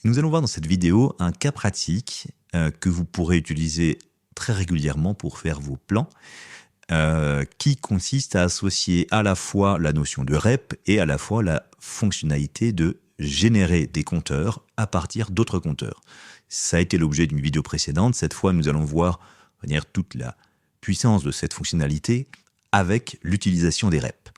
Nous allons voir dans cette vidéo un cas pratique que vous pourrez utiliser très régulièrement pour faire vos plans, qui consiste à associer à la fois la notion de rep et à la fois la fonctionnalité de générer des compteurs à partir d'autres compteurs. Ça a été l'objet d'une vidéo précédente. Cette fois, nous allons voir toute la puissance de cette fonctionnalité avec l'utilisation des reps.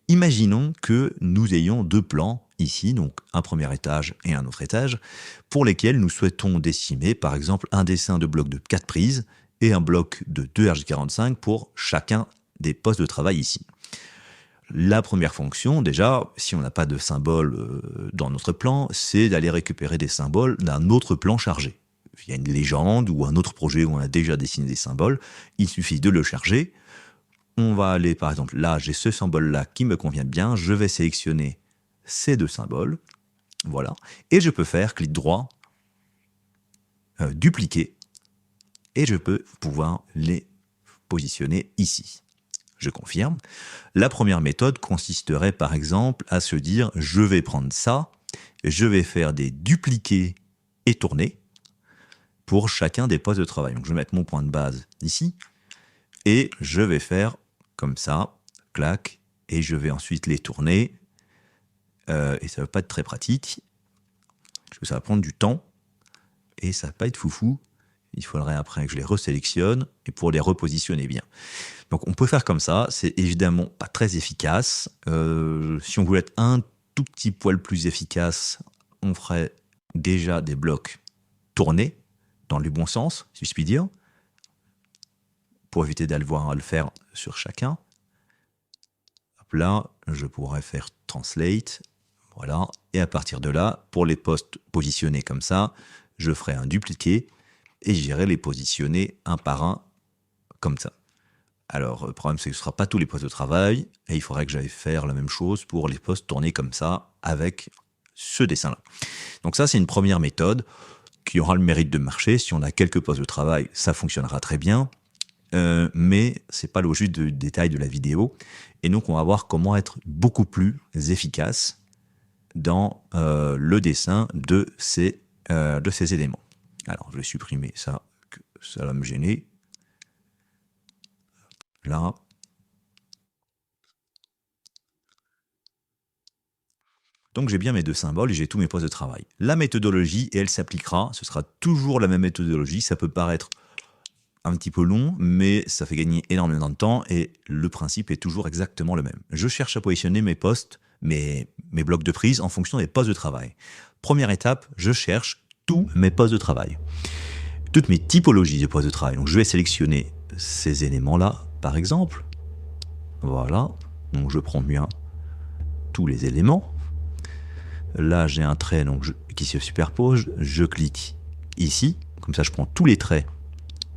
Imaginons que nous ayons deux plans ici, donc un premier étage et un autre étage, pour lesquels nous souhaitons décimer par exemple un dessin de bloc de 4 prises et un bloc de 2 RJ45 pour chacun des postes de travail ici. La première fonction, déjà, si on n'a pas de symbole dans notre plan, c'est d'aller récupérer des symboles d'un autre plan chargé. Il y a une légende ou un autre projet où on a déjà dessiné des symboles, il suffit de le charger. On va aller, par exemple, là, j'ai ce symbole-là qui me convient bien, je vais sélectionner ces deux symboles, voilà, et je peux faire clic droit, dupliquer, et je peux pouvoir les positionner ici. Je confirme. La première méthode consisterait, par exemple, à se dire, je vais prendre ça, je vais faire des dupliqués et tourner pour chacun des postes de travail. Donc, je vais mettre mon point de base ici, et je vais faire comme ça, clac, et je vais ensuite les tourner, et ça ne va pas être très pratique, parce que ça va prendre du temps, et ça ne va pas être foufou. Il faudrait après que je les resélectionne, et pour les repositionner bien. Donc on peut faire comme ça, c'est évidemment pas très efficace. Si on voulait être un tout petit poil plus efficace, on ferait déjà des blocs tournés, dans le bon sens, si je puis dire, pour éviter d'avoir à le faire sur chacun. Hop là, je pourrais faire translate, voilà, et à partir de là, pour les postes positionnés comme ça, je ferai un dupliqué et j'irai les positionner un par un comme ça. Alors, le problème, c'est que ce ne sera pas tous les postes de travail, et il faudrait que j'aille faire la même chose pour les postes tournés comme ça, avec ce dessin-là. Donc ça, c'est une première méthode qui aura le mérite de marcher. Si on a quelques postes de travail, ça fonctionnera très bien. Mais ce n'est pas l'objet du détail de la vidéo. Et donc, on va voir comment être beaucoup plus efficace dans le dessin de ces éléments. Alors, je vais supprimer ça, que ça va me gêner. Là. Donc, j'ai bien mes deux symboles et j'ai tous mes postes de travail. La méthodologie, et elle s'appliquera, ce sera toujours la même méthodologie. Ça peut paraître un petit peu long, mais ça fait gagner énormément de temps et le principe est toujours exactement le même. Je cherche à positionner mes postes, mes blocs de prise en fonction des postes de travail. Première étape, je cherche tous mes postes de travail. Toutes mes typologies de postes de travail. Donc je vais sélectionner ces éléments-là, par exemple. Voilà. Donc je prends bien tous les éléments. Là, j'ai un trait qui se superpose. Je clique ici. Comme ça, je prends tous les traits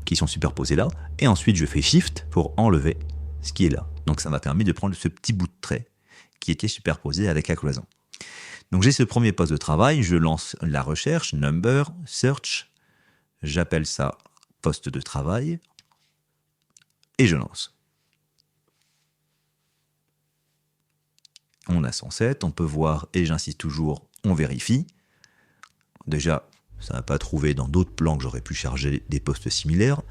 qui sont superposés là, et ensuite je fais Shift pour enlever ce qui est là. Donc ça m'a permis de prendre ce petit bout de trait qui était superposé avec la cloison. Donc j'ai ce premier poste de travail, je lance la recherche, number, search, j'appelle ça poste de travail, et je lance. On a 107, on peut voir, et j'insiste toujours, on vérifie. Déjà, ça n'a pas trouvé dans d'autres plans que j'aurais pu charger des postes similaires.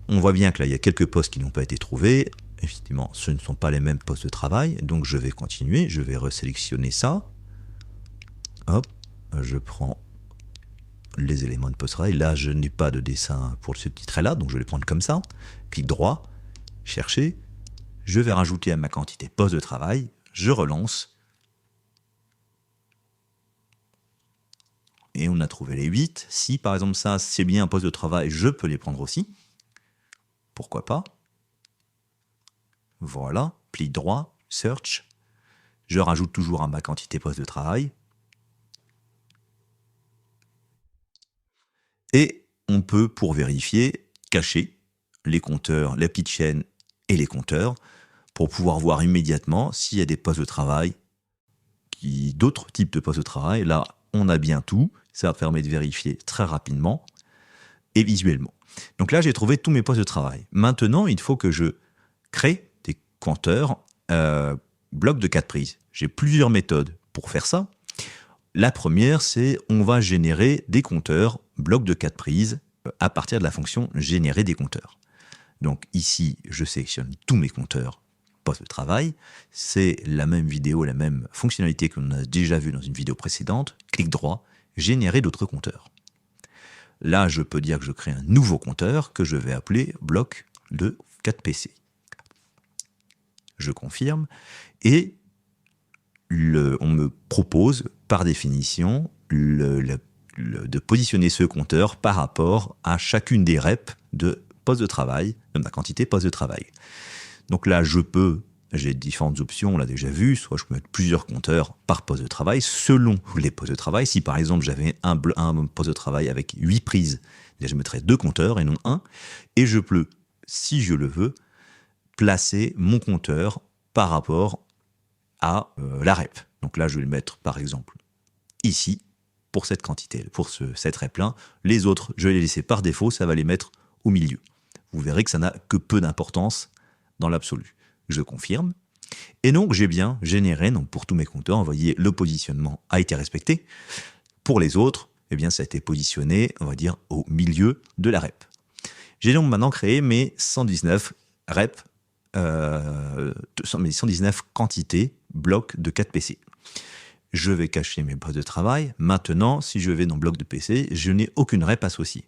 On voit bien que là, il y a quelques postes qui n'ont pas été trouvés. Effectivement, ce ne sont pas les mêmes postes de travail. Donc, je vais continuer. Je vais resélectionner ça. Hop, je prends les éléments de poste de travail. Là, je n'ai pas de dessin pour ce petit trait-là, donc je vais les prendre comme ça. Clic droit, chercher. Je vais rajouter à ma quantité poste de travail. Je relance. Et on a trouvé les 8. Si par exemple ça, c'est bien un poste de travail, je peux les prendre aussi. Pourquoi pas? Voilà, pli droit, search. Je rajoute toujours à ma quantité poste de travail. Et on peut, pour vérifier, cacher les compteurs, les petites chaînes et les compteurs, pour pouvoir voir immédiatement s'il y a des postes de travail, d'autres types de postes de travail. Là, on a bien tout. Ça permet de vérifier très rapidement et visuellement. Donc là, j'ai trouvé tous mes postes de travail. Maintenant, il faut que je crée des compteurs blocs de 4 prises. J'ai plusieurs méthodes pour faire ça. La première, c'est on va générer des compteurs, bloc de 4 prises, à partir de la fonction générer des compteurs. Donc ici, je sélectionne tous mes compteurs poste de travail. C'est la même vidéo, la même fonctionnalité que l'on a déjà vue dans une vidéo précédente. Clic droit, générer d'autres compteurs. Là, je peux dire que je crée un nouveau compteur que je vais appeler bloc de 4PC. Je confirme et on me propose par définition de positionner ce compteur par rapport à chacune des reps de poste de travail, de ma quantité poste de travail. Donc là, j'ai différentes options, on l'a déjà vu, soit je peux mettre plusieurs compteurs par poste de travail selon les postes de travail. Si par exemple j'avais un poste de travail avec 8 prises, je mettrais 2 compteurs et non un. Et je peux, si je le veux, placer mon compteur par rapport à la rep. Donc là, je vais le mettre par exemple ici pour cette quantité, pour cette rep-là. Les autres, je vais les laisser par défaut, ça va les mettre au milieu. Vous verrez que ça n'a que peu d'importance dans l'absolu. Je confirme. Et donc, j'ai bien généré, donc pour tous mes compteurs, vous voyez, le positionnement a été respecté. Pour les autres, eh bien, ça a été positionné, on va dire, au milieu de la rep. J'ai donc maintenant créé mes 119 reps, mes 119 quantités blocs de 4 PC. Je vais cacher mes postes de travail. Maintenant, si je vais dans bloc de PC, je n'ai aucune rep associée.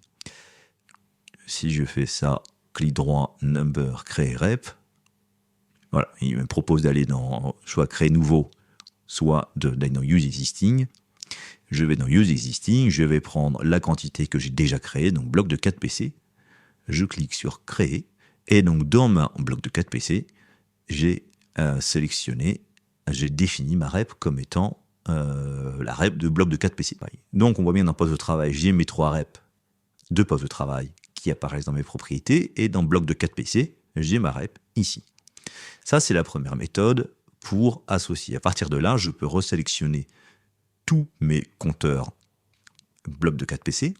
Si je fais ça, clic droit, number, créer rep. Voilà, il me propose d'aller dans soit créer nouveau, soit d'aller dans use existing. Je vais dans use existing, je vais prendre la quantité que j'ai déjà créée, donc bloc de 4 PC. Je clique sur créer. Et donc dans mon bloc de 4 PC, j'ai j'ai défini ma rep comme étant la rep de bloc de 4 PC. Donc on voit bien dans poste de travail, j'ai mes 3 reps de poste de travail qui apparaissent dans mes propriétés, et dans bloc de 4 PC, j'ai ma rep ici. Ça, c'est la première méthode pour associer. À partir de là, je peux resélectionner tous mes compteurs bloc de 4 PC.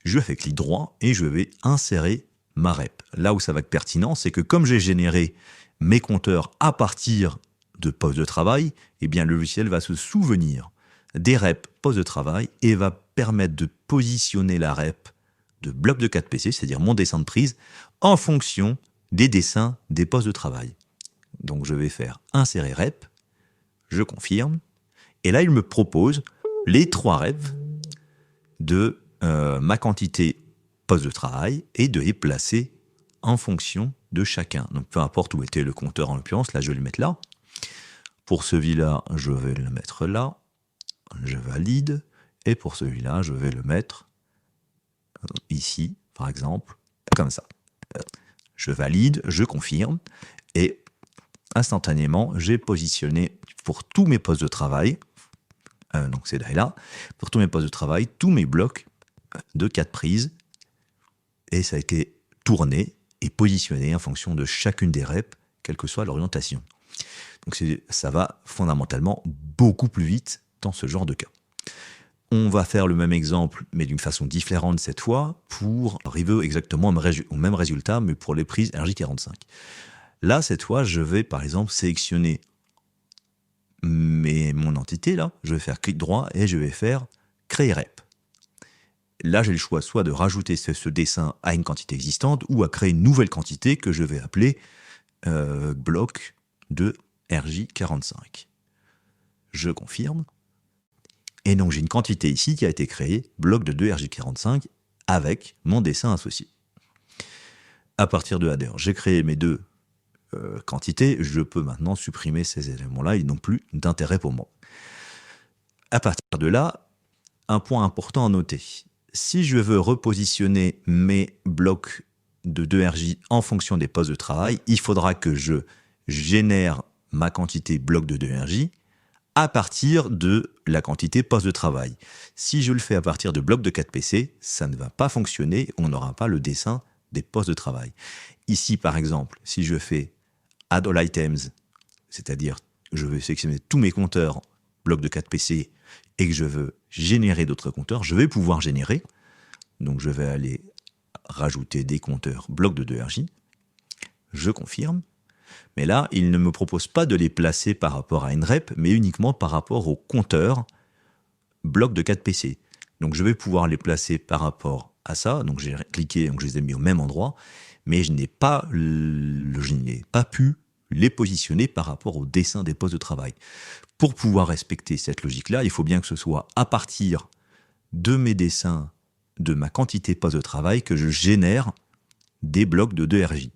Je fais clic droit et je vais insérer ma rep. Là où ça va être pertinent, c'est que comme j'ai généré mes compteurs à partir de poste de travail, eh bien, le logiciel va se souvenir des reps poste de travail et va permettre de positionner la rep de bloc de 4 PC, c'est-à-dire mon dessin de prise, en fonction des dessins des postes de travail. Donc je vais faire insérer rep, je confirme, et là il me propose les 3 reps de ma quantité poste de travail et de les placer en fonction de chacun. Donc peu importe où était le compteur en l'occurrence, là je vais le mettre là. Pour celui-là, je vais le mettre là, je valide, et pour celui-là, je vais le mettre ici, par exemple, comme ça. Je valide, je confirme, et instantanément, j'ai positionné pour tous mes postes de travail, donc c'est là, pour tous mes postes de travail, tous mes blocs de 4 prises, et ça a été tourné et positionné en fonction de chacune des reps, quelle que soit l'orientation. Donc ça va fondamentalement beaucoup plus vite dans ce genre de cas. On va faire le même exemple, mais d'une façon différente cette fois, pour arriver exactement au même résultat, mais pour les prises RJ45. Là, cette fois, je vais par exemple sélectionner mon entité, là, je vais faire clic droit et je vais faire créer rep. Là, j'ai le choix soit de rajouter ce dessin à une quantité existante ou à créer une nouvelle quantité que je vais appeler bloc de RJ45. Je confirme. Et donc, j'ai une quantité ici qui a été créée, bloc de 2 RJ45, avec mon dessin associé. À partir de là, d'ailleurs, j'ai créé mes 2 quantités, je peux maintenant supprimer ces éléments-là, ils n'ont plus d'intérêt pour moi. À partir de là, un point important à noter. Si je veux repositionner mes blocs de 2RJ en fonction des postes de travail, il faudra que je génère ma quantité bloc de 2RJ à partir de la quantité poste de travail. Si je le fais à partir de bloc de 4 PC, ça ne va pas fonctionner, on n'aura pas le dessin des postes de travail. Ici, par exemple, si je fais Add All Items, c'est-à-dire je veux sélectionner tous mes compteurs bloc de 4 PC et que je veux générer d'autres compteurs, je vais pouvoir générer. Donc je vais aller rajouter des compteurs bloc de 2RJ. Je confirme. Mais là, il ne me propose pas de les placer par rapport à une rep, mais uniquement par rapport au compteur blocs de 4 PC. Donc je vais pouvoir les placer par rapport à ça. Donc j'ai cliqué, donc je les ai mis au même endroit, mais je n'ai pas pu les positionner par rapport au dessin des postes de travail. Pour pouvoir respecter cette logique-là, il faut bien que ce soit à partir de mes dessins, de ma quantité poste de travail, que je génère des blocs de 2RJ.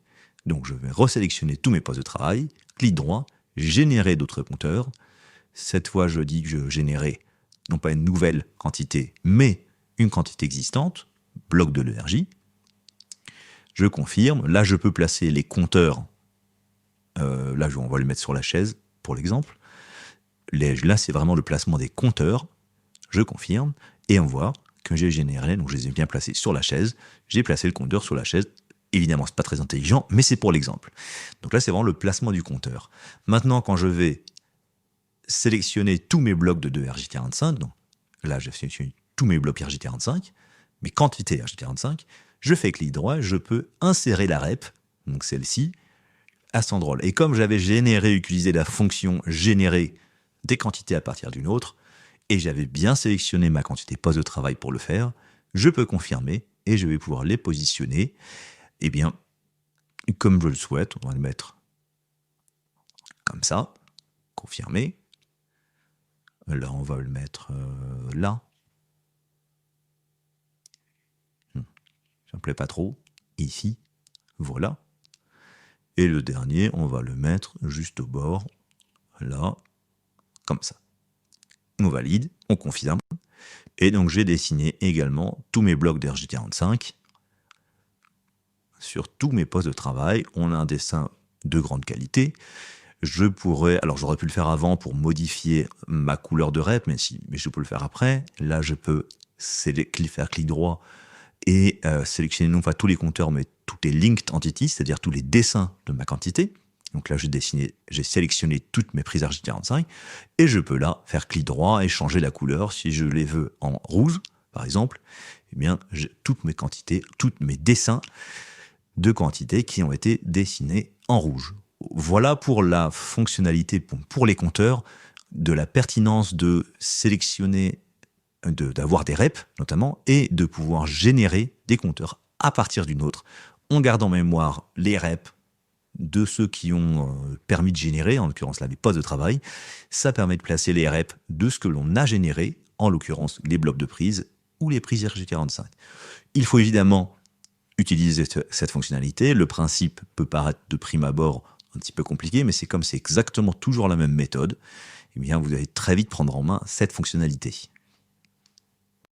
Donc je vais resélectionner tous mes postes de travail, clic droit, générer d'autres compteurs. Cette fois, je dis que je générais non pas une nouvelle quantité, mais une quantité existante, bloc de 2RJ. Je confirme. Là, je peux placer les compteurs. Là, on va le mettre sur la chaise, pour l'exemple. Là, c'est vraiment le placement des compteurs. Je confirme. Et on voit que j'ai généré, donc je les ai bien placés sur la chaise. J'ai placé le compteur sur la chaise. Évidemment, c'est pas très intelligent, mais c'est pour l'exemple. Donc là, c'est vraiment le placement du compteur. Maintenant, quand je vais sélectionner tous mes blocs de 2RJ45, donc là, j'ai sélectionné tous mes blocs RJ45, mes quantités RJ45, je fais clic droit, je peux insérer la rep, donc celle-ci, à cet endroit-là. Et comme j'avais utilisé la fonction générer des quantités à partir d'une autre, et j'avais bien sélectionné ma quantité poste de travail pour le faire, je peux confirmer et je vais pouvoir les positionner, eh bien, comme je le souhaite. On va le mettre comme ça, confirmer. Là, on va le mettre là. Ça me plaît pas trop. Ici, voilà. Et le dernier, on va le mettre juste au bord, là, comme ça. On valide, on confirme. Et donc, j'ai dessiné également tous mes blocs d'RJ45 sur tous mes postes de travail. On a un dessin de grande qualité. J'aurais pu le faire avant pour modifier ma couleur de rep, mais je peux le faire après. Là, je peux faire clic droit et sélectionner non pas tous les compteurs, mais toutes les linked entities, c'est-à-dire tous les dessins de ma quantité. Donc là, j'ai sélectionné toutes mes prises RJ45 et je peux là faire clic droit et changer la couleur. Si je les veux en rouge, par exemple, eh bien, j'ai toutes mes quantités, tous mes dessins de quantités qui ont été dessinés en rouge. Voilà pour la fonctionnalité pour les compteurs, de la pertinence de sélectionner, d'avoir des reps notamment, et de pouvoir générer des compteurs à partir d'une autre, en gardant en mémoire les reps de ceux qui ont permis de générer, en l'occurrence là les postes de travail. Ça permet de placer les reps de ce que l'on a généré, en l'occurrence les blocs de prise ou les prises RJ45. Il faut évidemment utiliser cette fonctionnalité. Le principe peut paraître de prime abord un petit peu compliqué, mais c'est exactement toujours la même méthode, eh bien vous allez très vite prendre en main cette fonctionnalité.